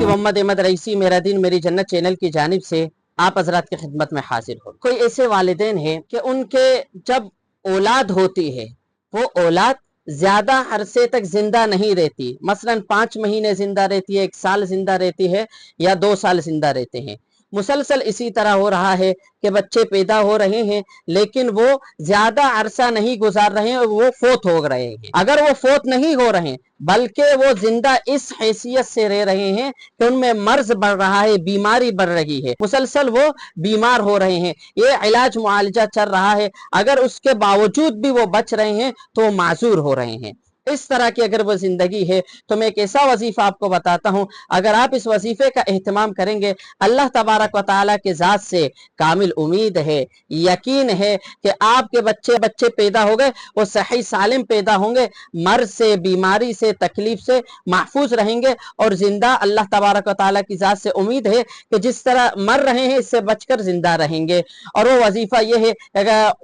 मोहम्मद अहमद रईसी मेरा दिन मेरी जन्नत चैनल की जानिब से आप हजरात की खिदमत में हाजिर हो। कोई ऐसे वालिदैन हैं कि उनके जब औलाद होती है वो औलाद ज्यादा अरसे तक जिंदा नहीं रहती, मसलन 5 महीने जिंदा रहती है, 1 साल जिंदा रहती है या 2 साल जिंदा रहते हैं। मुसलसल इसी तरह हो रहा है कि बच्चे पैदा हो रहे हैं लेकिन वो ज्यादा अरसा नहीं गुजार रहे हैं, वो फोत हो रहे हैं। अगर वो फोत नहीं हो रहे बल्कि वो जिंदा इस हैसियत से रह रहे हैं कि उनमें मर्ज बढ़ रहा है, बीमारी बढ़ रही है, मुसलसल वो बीमार हो रहे हैं, ये इलाज मुआलजा चल रहा है, अगर उसके बावजूद भी वो बच रहे हैं तो वो माजूर हो रहे हैं। इस तरह की अगर वो जिंदगी है तो मैं एक ऐसा वजीफा आपको बताता हूं, अगर आप इस वजीफे का एहतमाम करेंगे अल्लाह तबारक व तआला के जात से कामिल उम्मीद है, यकीन है कि आपके बच्चे पैदा हो गए वो सही सालिम पैदा होंगे, मर्ज से, बीमारी से, तकलीफ से महफूज रहेंगे और जिंदा अल्लाह तबारक व तआला की जात से उम्मीद है कि जिस तरह मर रहे हैं इससे बचकर जिंदा रहेंगे। और वो वजीफा ये है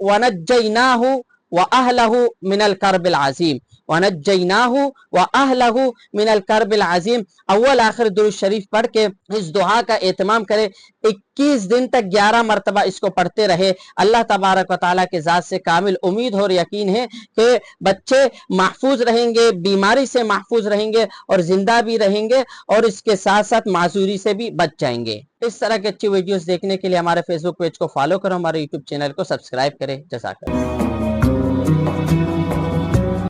वनज्जैनाहु व अहलहु मिनल कर्बिल अज़ीम, वनज्जैनाहु व अहलहु मिनल कर्बिल अज़ीम। अव्वल आखिर दुरूद शरीफ पढ़ के इस दुआ का एहतमाम करें, 21 दिन तक 11 मरतबा इसको पढ़ते रहे। अल्लाह तबारक व तआला के ज़ात से कामिल उम्मीद और यकीन है कि बच्चे महफूज रहेंगे, बीमारी से महफूज रहेंगे और जिंदा भी रहेंगे और इसके साथ साथ माजूरी से भी बच जाएंगे। इस तरह की अच्छी वीडियोस देखने के लिए हमारे फेसबुक पेज को फॉलो करो, हमारे यूट्यूब चैनल को सब्सक्राइब करें। जज़ाकल्लाह।